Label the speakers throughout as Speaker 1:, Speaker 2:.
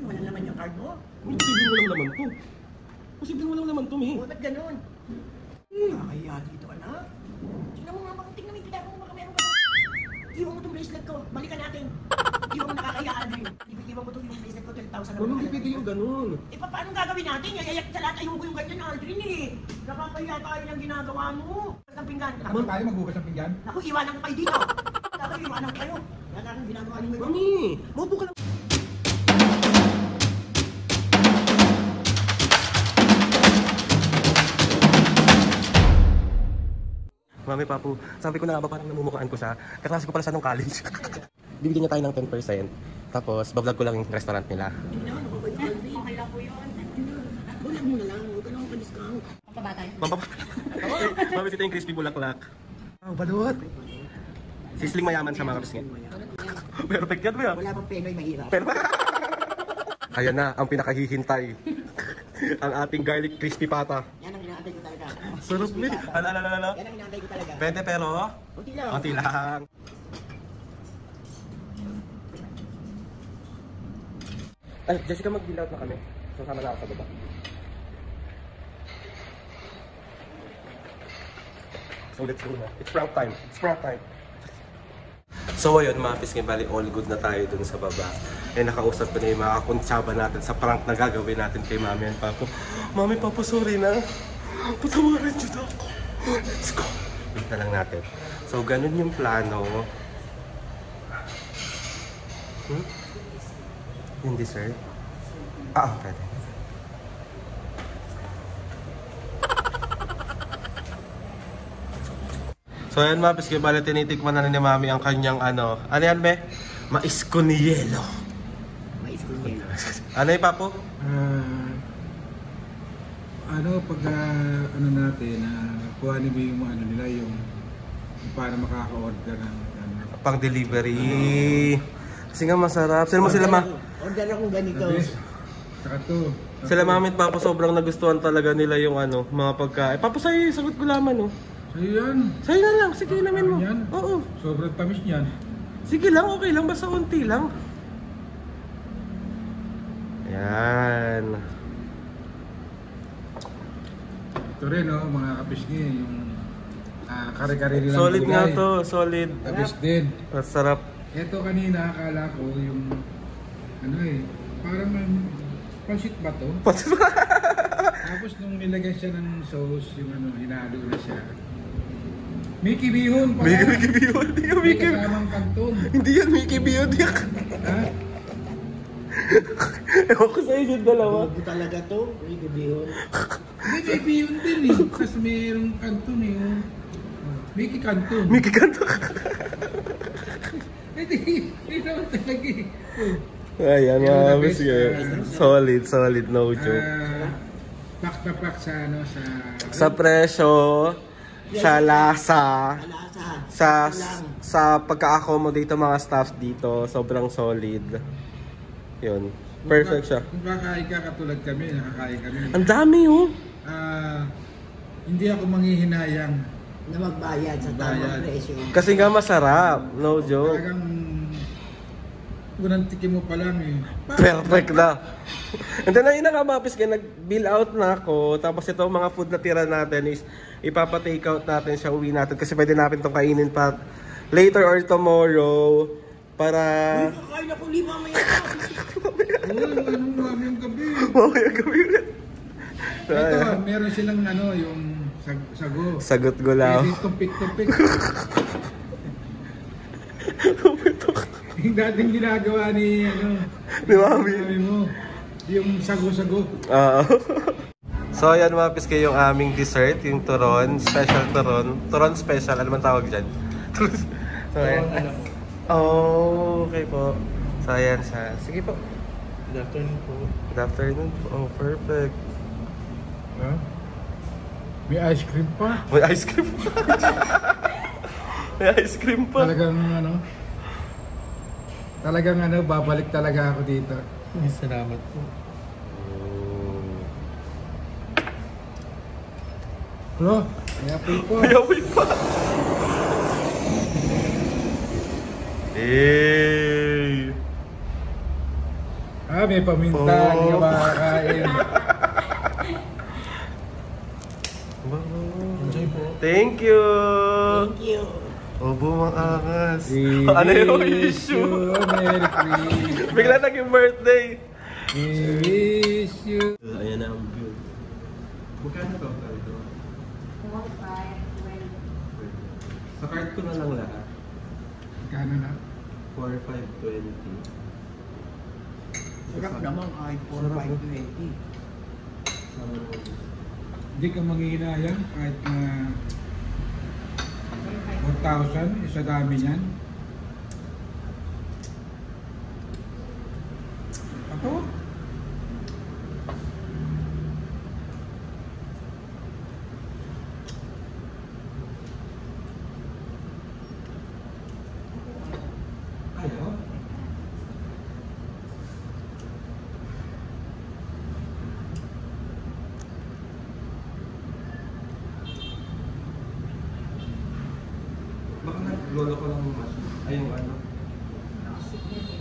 Speaker 1: Wala naman yung card mo.
Speaker 2: Posibleng walang laman to. Posibleng walang laman to,
Speaker 1: Oh, ba't ganun? Nakakaya dito, anak. Tingnan mo nga, tingnan mo yung pinako mo, baka meron ka. Iwan mo itong bracelet ko, balikan natin. Iwan mo nakakaya, Aldrin. Iwan mo itong bracelet ko, 12,000 na.
Speaker 2: Hindi pwede yung ganun.
Speaker 1: Eh, paano gagawin natin? Yayayak sa lahat, ayoko yung ganyan, Aldrin eh. Nakakaya tayo ng ginagawa mo. Ng pinggan.
Speaker 3: Ako tayo magbukas ng pinggan?
Speaker 1: Ako, iwanan ko kayo dito. Ako, iwanan ko kayo. Yan ang ginagawa niyo.
Speaker 2: Mami, maupo ka lang. Mami, Papu, sabi ko na nga ba parang namumukhaan ko siya. Kaklase ko pala siya nung college. Bibigyan niya tayo ng 10%. Tapos, bablog ko lang yung restaurant nila.
Speaker 1: Okay lang po yun. Bulag mo na lang. Huwag ka lang ka-discount. Pampabatay.
Speaker 2: Mami, ito yung crispy bulaklak. Oh, balot. Sisling mayaman siya mga kapisngin. Perfect yan, ba?
Speaker 1: Wala pang penoy mahirap.
Speaker 2: Pero, ayan na, ang pinakahihintay. Ang ating garlic crispy pata.
Speaker 1: Yan ang inaantay ko talaga.
Speaker 2: Sarap ni. Ano?
Speaker 1: Yan ang inaantay ko talaga.
Speaker 2: 20 pero?
Speaker 1: Kunti lang.
Speaker 2: Kunti lang. Ay, Jessica, mag-bill out na kami. Sasama na ako sa baba. So let's go na. It's prank time. It's prank time. So ayun, mga pisngin, bali all good na tayo dun sa baba. Eh nakausap ko na yung mga kuntsaba natin sa prank na gagawin natin kay Mami and Papu. Mami, Papu, sorry na. Patawarin niyo na ako. Let's go. Wait na lang natin. So ganun yung plano. Yung dessert? Pwede. So ayan mga pisngin, bali tinitikman na ni Mami ang kanyang ano yan be? Mais con hielo.
Speaker 1: Mais con hielo.
Speaker 2: Ano yung Papo?
Speaker 3: Pag ano natin, kuhanin mo yung ano nila, yung paano makaka-order ng
Speaker 2: Pang delivery. Kasi nga masarap. Sino mo sila
Speaker 1: Order akong ganito.
Speaker 3: Saka to.
Speaker 2: Sila Mami at Papo sobrang nagustuhan talaga nila yung ano, mga pagkain. Papo sa'yo, sagot ko laman oh.
Speaker 3: Sa'yo yan.
Speaker 2: Sa'yo na lang, sige namin mo.
Speaker 3: Yan?
Speaker 2: Oo.
Speaker 3: Sobrang tamis niyan.
Speaker 2: Sige lang, okay lang, basta unti lang. Ayan.
Speaker 3: Ito rin mga kapisngi, yung kare-kare nilang
Speaker 2: Solid
Speaker 3: gulay.
Speaker 2: nga to, solid.
Speaker 3: Tamis din.
Speaker 2: Masarap.
Speaker 3: Ito kanina, akala ko yung parang pansit ba to? Tapos nung nilagyan siya ng sauce, yung hinalo na siya. Mickey Bihon pala.
Speaker 2: Mickey Bihon. Hindi yung Mickey.
Speaker 3: May kasamang kanton.
Speaker 2: Hindi yan Mickey Bihon.
Speaker 3: Ha?
Speaker 2: Ewan ko sa'yo yung dalawa.
Speaker 1: Bago talaga to, Mickey Bihon.
Speaker 3: Hindi, may Bihon din eh. Kasi mayroong kanton eh. Mickey Kanton.
Speaker 2: Mickey Kanto.
Speaker 3: Hindi naman talaga eh.
Speaker 2: Ayan mga bisyo. Solid, no joke.
Speaker 3: Pack na pack sa
Speaker 2: Sa presyo, sa lasa, sa pagka-accommodate ng mga staff dito, sobrang solid. Yun. Perfect siya.
Speaker 3: Kung kakain ka katulad kami, nakakain kami.
Speaker 2: Ang dami oh.
Speaker 3: Hindi ako manghihinayang
Speaker 1: Na magbayad sa tamang presyo.
Speaker 2: Kasi nga masarap, no joke.
Speaker 3: Talagang unang tikim mo pa lang eh.
Speaker 2: Perfect na. And then ayun na nga mga pisngin, nag-bill out na ako. Tapos ito mga food na tira natin is ipapa-take out natin siya, uwi natin. Kasi pwede natin itong kainin pa later or tomorrow. Para...
Speaker 1: Kakain ako lima mamaya.
Speaker 3: Anong mamayang gabi?
Speaker 2: Mamaya gabi ulit.
Speaker 3: Ito, meron silang yung sago.
Speaker 2: Sagot gulaw.
Speaker 3: Pwede tumpik-tumpik. Yung dating ginagawa ni
Speaker 2: Mami
Speaker 3: mo. Yung sago-sago.
Speaker 2: So ayan mga piske yung aming dessert, yung turon, special turon. Turon special, ano man tawag dyan? So ayan. Oh, okay po. So ayan siya. Sige po.
Speaker 3: Good afternoon po.
Speaker 2: Good afternoon po. Oh, perfect.
Speaker 3: May ice cream pa.
Speaker 2: May ice cream pa. May ice cream pa.
Speaker 3: Talagang babalik talaga ako dito. Salamat po. Bro, may apoy po.
Speaker 2: May apoy pa. Hey!
Speaker 3: May paminta, hindi ka makakain. Enjoy po.
Speaker 2: Thank you!
Speaker 1: Thank you.
Speaker 2: Obo, mangangas.
Speaker 3: We
Speaker 2: Ano yung
Speaker 3: wish
Speaker 2: issue?
Speaker 3: you a Merry Christmas.
Speaker 2: Bigla naging birthday.
Speaker 3: We wish you.
Speaker 2: Ayan na ang view. Magkano ka ito?
Speaker 4: 4, 5, 12.
Speaker 2: Sa card ko na lang lahat.
Speaker 3: Kano na?
Speaker 2: 4,520.
Speaker 1: Sarap naman kahit 4,520.
Speaker 3: Hindi ka manghihinayang kahit na 1,000, isa dami niyan. Ako?
Speaker 2: Ayaw? Baka naglolo ko lang yung machine. Ay, yung ano?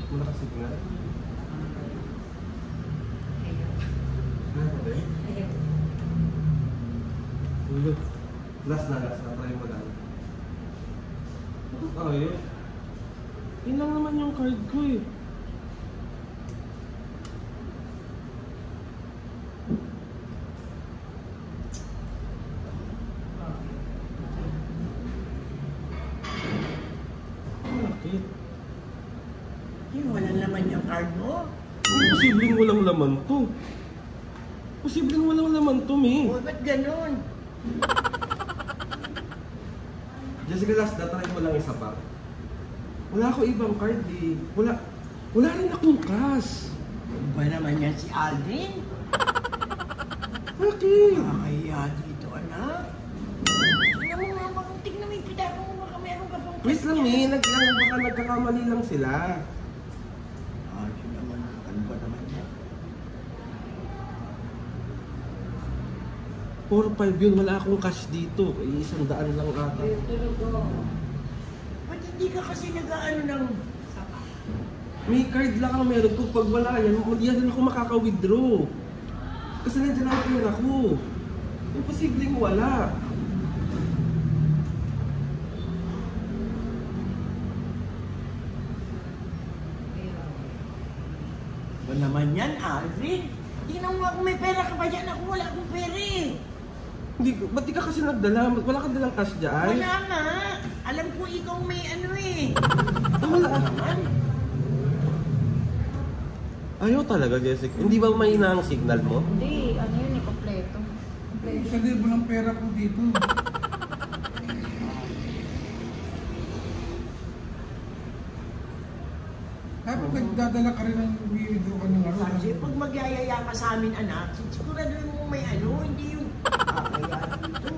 Speaker 2: Wala ka signal? Wala ka ba eh? Ulo. Last na. Try mo lang. Ayaw. Yun lang naman yung card ko eh. Bakit?
Speaker 1: Wala naman yung card mo.
Speaker 2: Posibleng walang laman to. Posibleng walang laman to, Mi.
Speaker 1: Oh, ba't ganun?
Speaker 2: Jessica, last na, try mo lang isa pa. Wala ako ibang card eh. Wala rin akong cash.
Speaker 1: Ano ba naman yan si Aldrin?
Speaker 2: Bakit?
Speaker 1: Kaya dito, anak. Tingnan mo nga, tingnan mo yung pidaro mo, baka meron ka pang
Speaker 2: Wait lang, Mi. Baka nagkakamali lang sila.
Speaker 1: Aldrin naman, ano ba naman yan?
Speaker 2: 4-5 yun, wala akong cash dito. Eh, 100 lang ata.
Speaker 1: Ba't hindi ka kasi nag-ano ng...
Speaker 2: May card lang ang meron ko. Pag wala yan, hindi na ako makaka-withdraw. Kasi nandiyan ang pera ko. Imposibleng wala.
Speaker 1: Ba naman yan, Aldrin? Tingnan mo ako, may pera ka ba dyan? Ako wala akong pera eh.
Speaker 2: Hindi, ba't di ka kasi nagdala? Wala ka dalang cash dyan?
Speaker 1: Wala nga. Alam ko ikaw may ano eh.
Speaker 2: Wala.
Speaker 1: Naman.
Speaker 2: Ayaw talaga, Jessica. Hindi ba mahina ang signal mo?
Speaker 4: Hindi, ano yun eh, kompleto.
Speaker 3: 1,000 lang pera ko dito. Dapat nagdadala ka rin ng withdraw ka ng ano.
Speaker 1: Kasi pag magyayaya ka sa amin, anak, siguraduhin mo may ano, hindi yung... Kaya dito.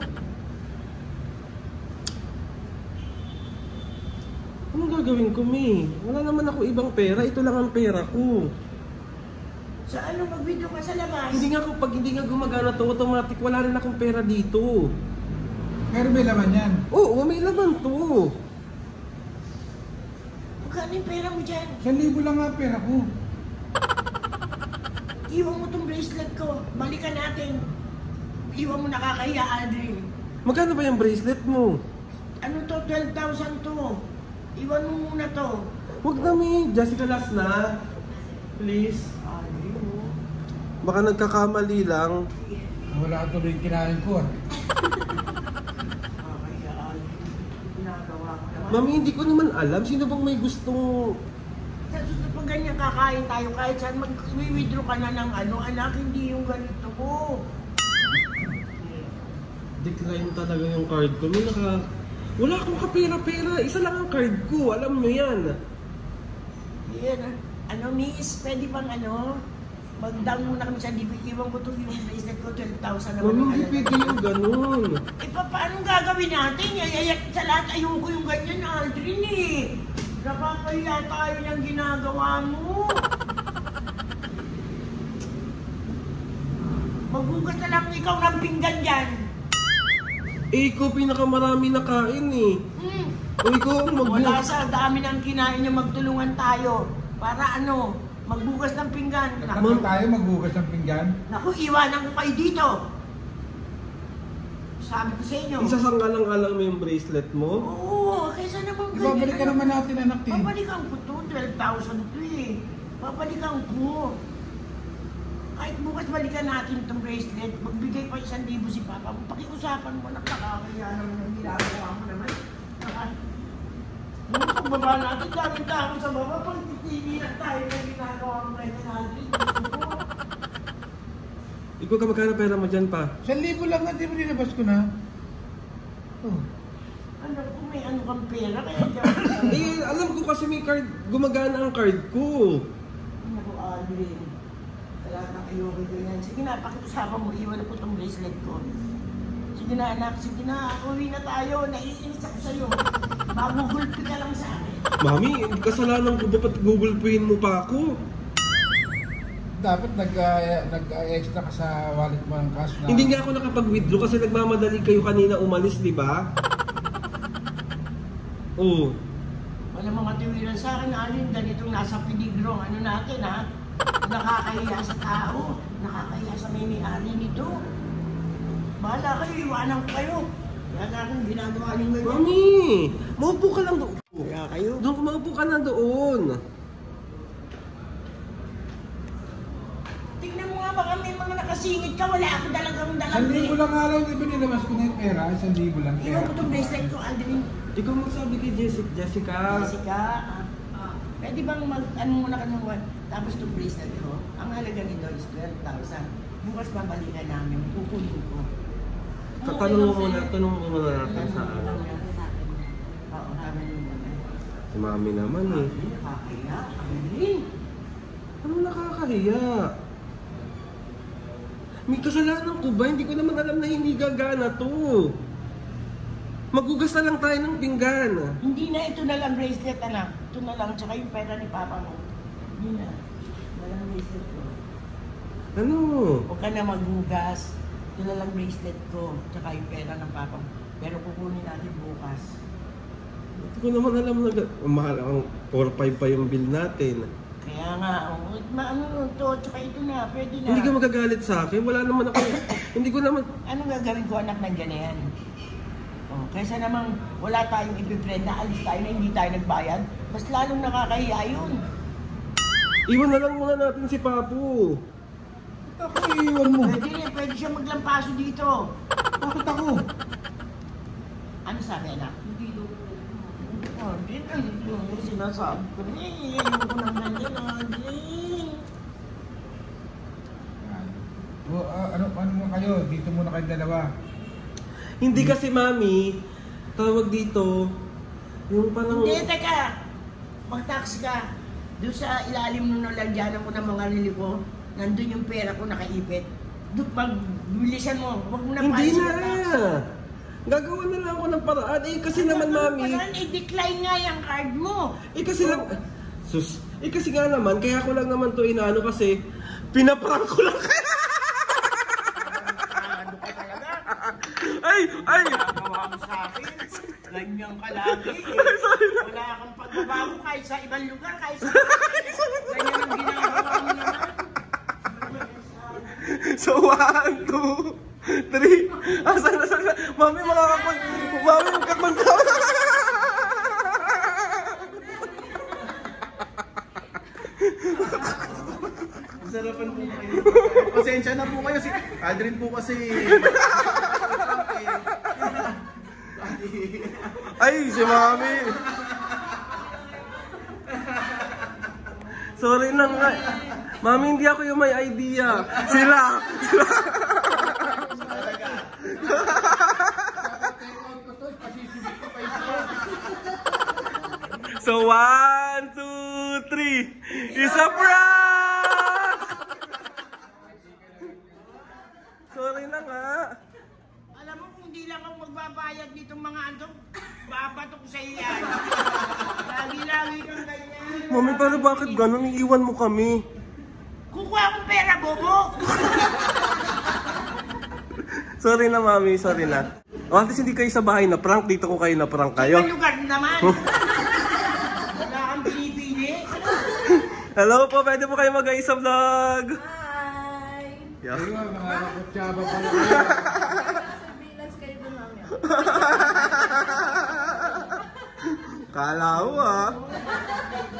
Speaker 2: Anong gagawin ko, Mi? Wala naman ako ibang pera. Ito lang ang pera ko.
Speaker 1: Sa ano, mag-video ka sa labas?
Speaker 2: Pag hindi nga gumagana to, automatic wala rin akong pera dito.
Speaker 3: Pero may laman yan.
Speaker 2: Oo, may laman to.
Speaker 1: Magkano yung pera mo dyan?
Speaker 3: 1,000 lang nga pera ko.
Speaker 1: Iwan mo tong bracelet ko. Balikan natin. Iwan mo nakakahiya, Aldrin.
Speaker 2: Magkano ba yung bracelet mo?
Speaker 1: Ano to? 12,000 to. Iwan mo muna to.
Speaker 2: Huwag na, Mi. Jessica, last na. Please.
Speaker 1: Aldrin, oh.
Speaker 2: Baka nagkakamali lang.
Speaker 3: Wala ka tuloy yung kinain ko ah.
Speaker 1: Nakakahiya, Aldrin. Ginagawa ko naman.
Speaker 2: Mami, hindi ko naman alam. Sino bang may gustong...
Speaker 1: Sa susunod pag ganyan kakain tayo, kahit saan mag-withdraw ka na ng ano, anak, hindi yung ganito ko.
Speaker 2: Decline talaga yung card ko. Wala akong kapera-pera. Isa lang ang card ko. Alam mo yan.
Speaker 1: Yan, ano miss, pwede bang ano, mag-down muna kami sa DB, iwan ko to yung bracelet ko, 12,000 naman.
Speaker 2: Mami, hindi
Speaker 1: ang
Speaker 2: pwede yung ganun.
Speaker 1: Eh, paano gagawin natin? Yayayat sa lahat, ayoko yung ganyan, Aldrin eh. Nakakahiya tayo ng ginagawa mo. Magbukas na lang ikaw ng pinggan dyan.
Speaker 2: Eh, ikaw pinakamarami na kain eh. O ikaw ang
Speaker 1: Wala sa dami ng kinain niya, magtulungan tayo. Para ano, magbukas ng pinggan.
Speaker 3: Naku tayo magbukas ng pinggan.
Speaker 1: Naku, iwanan ko kayo dito. Sabi ko sa inyo.
Speaker 2: Isasanggalang-alang mo yung bracelet mo?
Speaker 1: Oo, kaysa naman ganyan.
Speaker 3: Ibabalikan naman natin anak eh.
Speaker 1: Babalikan ko to, 12,000 to eh. Babalikan ko. Kahit bukas balikan natin itong bracelet, magbigay pa 1,000 si Papa. Pakiusapan mo na nakakaya naman ang ginagawa mo naman. Nung pagbaba natin, daming tao sa baba, pag titili na tayo na ginagawa mo na natin.
Speaker 2: Ikaw ka magkano pera mo dyan pa?
Speaker 3: 1,000 lang nga, di ba nilabas ko na? Oh.
Speaker 1: Alam ko may ano kang pera, kaya dyan.
Speaker 2: Eh, alam ko kasi may card, gumagana ang card ko.
Speaker 1: Naku, Aldrin. Talagang ayoko ganyan. Sige na, pakiusapan mo, iwan ko itong bracelet ko. Sige na anak, sige na, uwi na tayo, naiinis ako sa'yo. Magugulpi ka lang sa akin.
Speaker 2: Mami, kasalanan ko ba pati Google Pay mo pa ako?
Speaker 3: Dapat nag-extra ka sa wallet mo ng cash na.
Speaker 2: Hindi nga ako nakapag-withdraw kasi nagmamadali kayo kanina umalis, di ba? Oo.
Speaker 1: Wala mga tiwiran sa akin, Alin, ganitong nasa peligro, ano natin ha? Nakakahiya sa tao, nakakahiya sa may-ari nito. Bahala kayo, iwanan ko kayo. Kaya natin ginagawa niyo ganyan.
Speaker 2: Mami, maupo ka lang doon.
Speaker 1: Kaya kayo.
Speaker 2: Doon, maupo ka na doon.
Speaker 1: Tingnan mo nga baka may mga nakasingit ka, wala ako talagang
Speaker 3: 1,000 lang nga lang, di ba nilabas ko na yung pera? 1,000 lang
Speaker 1: Iwan
Speaker 3: pera.
Speaker 1: ko itong bracelet ko, Aldrin.
Speaker 2: Ikaw magsabi kay Jessica.
Speaker 1: Jessica, pwede bang ano muna ka ng one? Tapos itong bracelet ko, ang halaga nito is 12,000. Bukas babalikan namin, kukunin ko.
Speaker 2: Tanong mo muna natin sa ano.
Speaker 1: Oo, tama yun muna.
Speaker 2: Si Mami naman eh.
Speaker 1: Nakakahiya, Aldrin.
Speaker 2: Ano nakakahiya? May kasalanan ko ba? Hindi ko naman alam na hindi gagana to. Magugas na lang tayo ng pinggan.
Speaker 1: Hindi na, ito na lang bracelet anak. Ito na lang, tsaka yung pera ni Papa mo. Hindi na. Walang bracelet ko.
Speaker 2: Ano?
Speaker 1: Huwag ka na maghugas. Ito na lang bracelet ko, tsaka yung pera ng Papa mo. Pero kukunin natin bukas.
Speaker 2: Hindi ko naman alam na mahal ang 4-5 pa yung bill natin.
Speaker 1: Kaya nga, ano to, tsaka ito na, pwede na.
Speaker 2: Hindi ka magagalit sa akin. Wala naman ako. Hindi ko naman.
Speaker 1: Anong gagawin ko anak ng ganyan? Oh, kaysa namang wala tayong ipiprenda, alis tayo na hindi tayo nagbayad, mas lalong nakakahiya yun.
Speaker 2: Iwan na lang muna natin si Papu.
Speaker 3: Ako iiwan mo.
Speaker 1: Pwede siya maglampaso dito.
Speaker 3: Bakit ako?
Speaker 1: Ano sabi anak? Oh, dito yung sinasabi ko na eh. Ayoko nang nandiyan, Aldrin.
Speaker 3: Ano mo kayo? Dito muna kayong dalawa.
Speaker 2: Hindi kasi Mami, tawag dito, yung parang...
Speaker 1: Hindi, teka. Mag-taxi ka. Doon sa ilalim nung nalagyanan ko ng mga rili ko, nandun yung pera ko nakaipit. Doon, magbilisan mo. Huwag mo na
Speaker 2: Hindi
Speaker 1: paalisin
Speaker 2: na!
Speaker 1: ang taxi.
Speaker 2: Gagawa na lang ako ng paraan. Eh kasi naman Mami...
Speaker 1: Parang i-decline nga yung card mo.
Speaker 2: Eh kasi lang... Sus, eh kasi nga naman, kaya ko lang naman to inaano kasi pinaprank ko lang.
Speaker 1: Ano ka talaga?
Speaker 2: Ay! Ay!
Speaker 1: Ginagawa mo sa akin. Ganyan ka lagi eh. Wala kang pagbabago kahit sa ibang lugar, kahit sa ganyan ang ginagawa mo naman.
Speaker 2: So, 1, 2, 3. Asan na? Mami, makakapag... Mami, magkakuntaw.
Speaker 5: Sarapan po kayo. Pasensya na po kayo. Si Aldrin po kasi.
Speaker 2: Ay, si Mami. Sorry na nga. Mami, hindi ako yung may idea. Sila. So, 1, 2, 3. It's a prank! Sorry na nga.
Speaker 1: Alam mo kung di lang ako magbabayad nitong mga antong, babatok sa iyan. Lagi-lagi kang ganyan.
Speaker 2: Mami, pero bakit ganun? Iiwan mo kami.
Speaker 1: Kukuha akong pera, bobo!
Speaker 2: Sorry na, Mami. Sorry na. O, at least hindi kayo sa bahay na prank. Dito ko kayo na prank kayo.
Speaker 1: Ibang lugar naman. Wala kang pinipili.
Speaker 2: Hello po, pwede po kayo mag-ayos sa vlog.
Speaker 4: Hi!
Speaker 2: Yeah.
Speaker 3: Ayun, mga kakutsaba pala kayo.
Speaker 4: Surveillance kayo doon namin.
Speaker 2: Kala ko ah.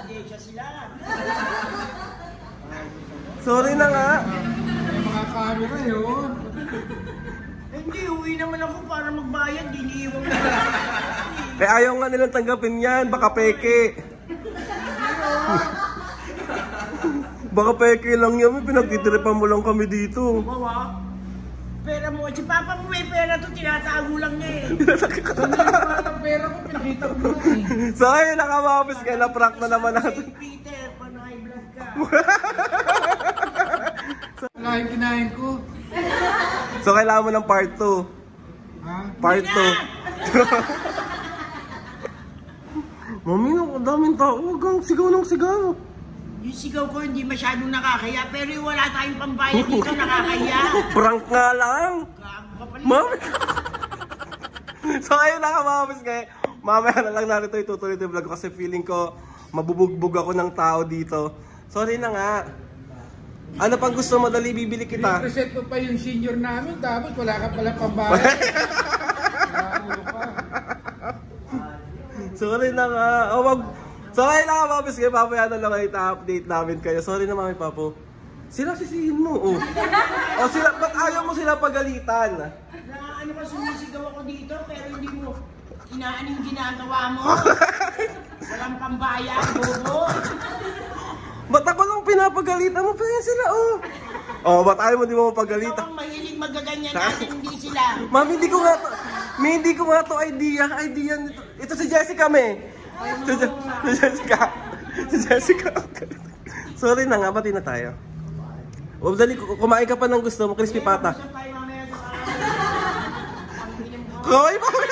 Speaker 1: Siya sila.
Speaker 2: Sorry na nga.
Speaker 3: May mga camera yun.
Speaker 1: Hindi, uwi naman ako para magbayad. Diniiwan mo.
Speaker 2: Eh ayaw nga nilang tanggapin yan, baka peke. Baka peke lang yan, pinagtitiripan mo lang kami dito.
Speaker 1: Wawa. Pera mo. Si Papa mo may pera to, tinatago lang niya eh.
Speaker 3: Ang pera ko, pinakita ko na eh.
Speaker 2: So ayun, nakamapis kayo, na-prank na naman natin.
Speaker 1: Saint Peter, paano high blood ka?
Speaker 3: Wala yung kinain ko.
Speaker 2: So kailangan mo ng part 2.
Speaker 3: Ha?
Speaker 2: Part 2. Mami, ang daming tao, huwag kang sigaw ng sigaw.
Speaker 1: Yung sigaw ko hindi masyadong nakakaya, pero yung wala tayong pambayad dito nakakaya.
Speaker 2: Prank nga lang.
Speaker 1: Gago ka pala.
Speaker 2: Mami! So ayun, nakamapis kayo. Mamaya na lang natin ito itutuloy yung vlog ko kasi feeling ko mabubugbog ako ng tao dito. Sorry na nga. Ano pang gusto mo? Dali, bibili kita.
Speaker 3: Reset ko pa yung senior namin, tapos wala ka pala pambayad. Wala ka.
Speaker 2: Sorry na nga. Oh, wag. So ayun, nakamapis kayo. Mamaya na lang kayo update namin kayo. Sorry na mami, papo. Sila sisihin mo, oh. O sila, ba't ayaw mo sila pagalitan?
Speaker 1: Na ano ka sumisigaw ako dito, pero hindi mo inaan yung ginagawa mo. Walang pambayad, bobo.
Speaker 2: Ba't ako lang pinapagalitan mo? Pero yan sila, oh. Oh, ba't ayaw mo di mo
Speaker 1: Ikaw
Speaker 2: mapagalitan?
Speaker 1: ang mahilig magaganyan natin, hindi sila.
Speaker 2: Mami, hindi ko nga to, hindi ko nga to idea nito. Ito si Jessica, me. Si Jessica. Si Jessica. Sorry na nga, pati na tayo. O, dali, kumain ka pa ng gusto mo, crispy pata.
Speaker 1: Usap tayo mamaya sa
Speaker 2: Koy, mami.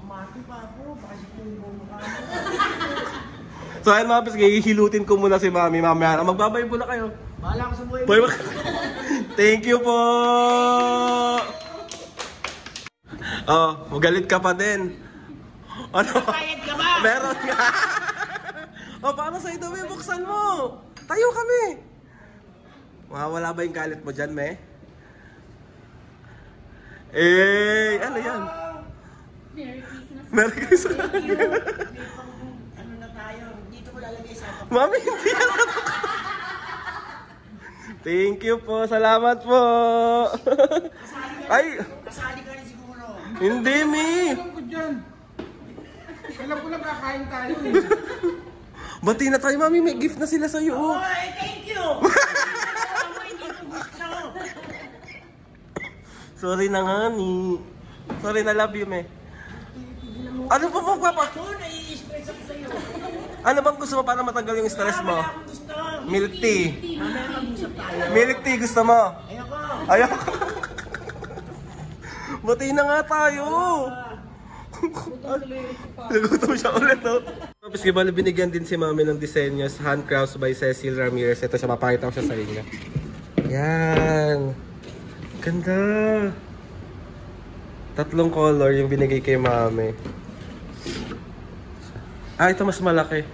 Speaker 1: Mati pa ako, baka si Pumbo mo ka.
Speaker 2: So, ayun mga pis, hihilutin ko muna si mami. Mamaya, magbabay po na kayo.
Speaker 1: Bahala ko sa buhay mo.
Speaker 2: Boy, thank you po. Oh, magalit ka pa din. Ano?
Speaker 1: Bayad ka ba?
Speaker 2: Meron nga. Oh, paano sa ito, me? Buksan mo. Tayo kami. Wala ba yung galit mo dyan, me? Eh, ano yan? Merry Christmas.
Speaker 1: Ano na tayo? Dito ko lalagay sa ako.
Speaker 2: Mami, hindi yan. Thank you po. Salamat po. Ay,
Speaker 1: Kasali ka rin siguro.
Speaker 2: hindi, me.
Speaker 3: Alam ko dyan. Alam ko lang kakain tayo eh.
Speaker 2: Bati na tayo, mami. May gift na sila sa'yo. Oh.
Speaker 1: Oy, thank you! Alam mo, hindi ko gusto.
Speaker 2: Sorry na nga, ni. Sorry na, love you, me. Ano pa papa?
Speaker 1: Ako, nai-stress ako sa'yo.
Speaker 2: Ano bang gusto mo para matanggal yung stress mo?
Speaker 1: Wala akong gusto.
Speaker 2: Milk tea.
Speaker 1: Mamaya mag-usap tayo.
Speaker 2: Milk tea gusto mo?
Speaker 1: Ayoko.
Speaker 2: Ayoko. Bati na nga tayo. Nagutom siya ulit, no? Tapos bali binigyan din si mami ng disenyos, handcrafts by Cecil Ramirez. Ito siya, mapakita ko siya sa inyo. Yan. Ganda. 3 color yung binigay kay mami. Ah, ito mas malaki.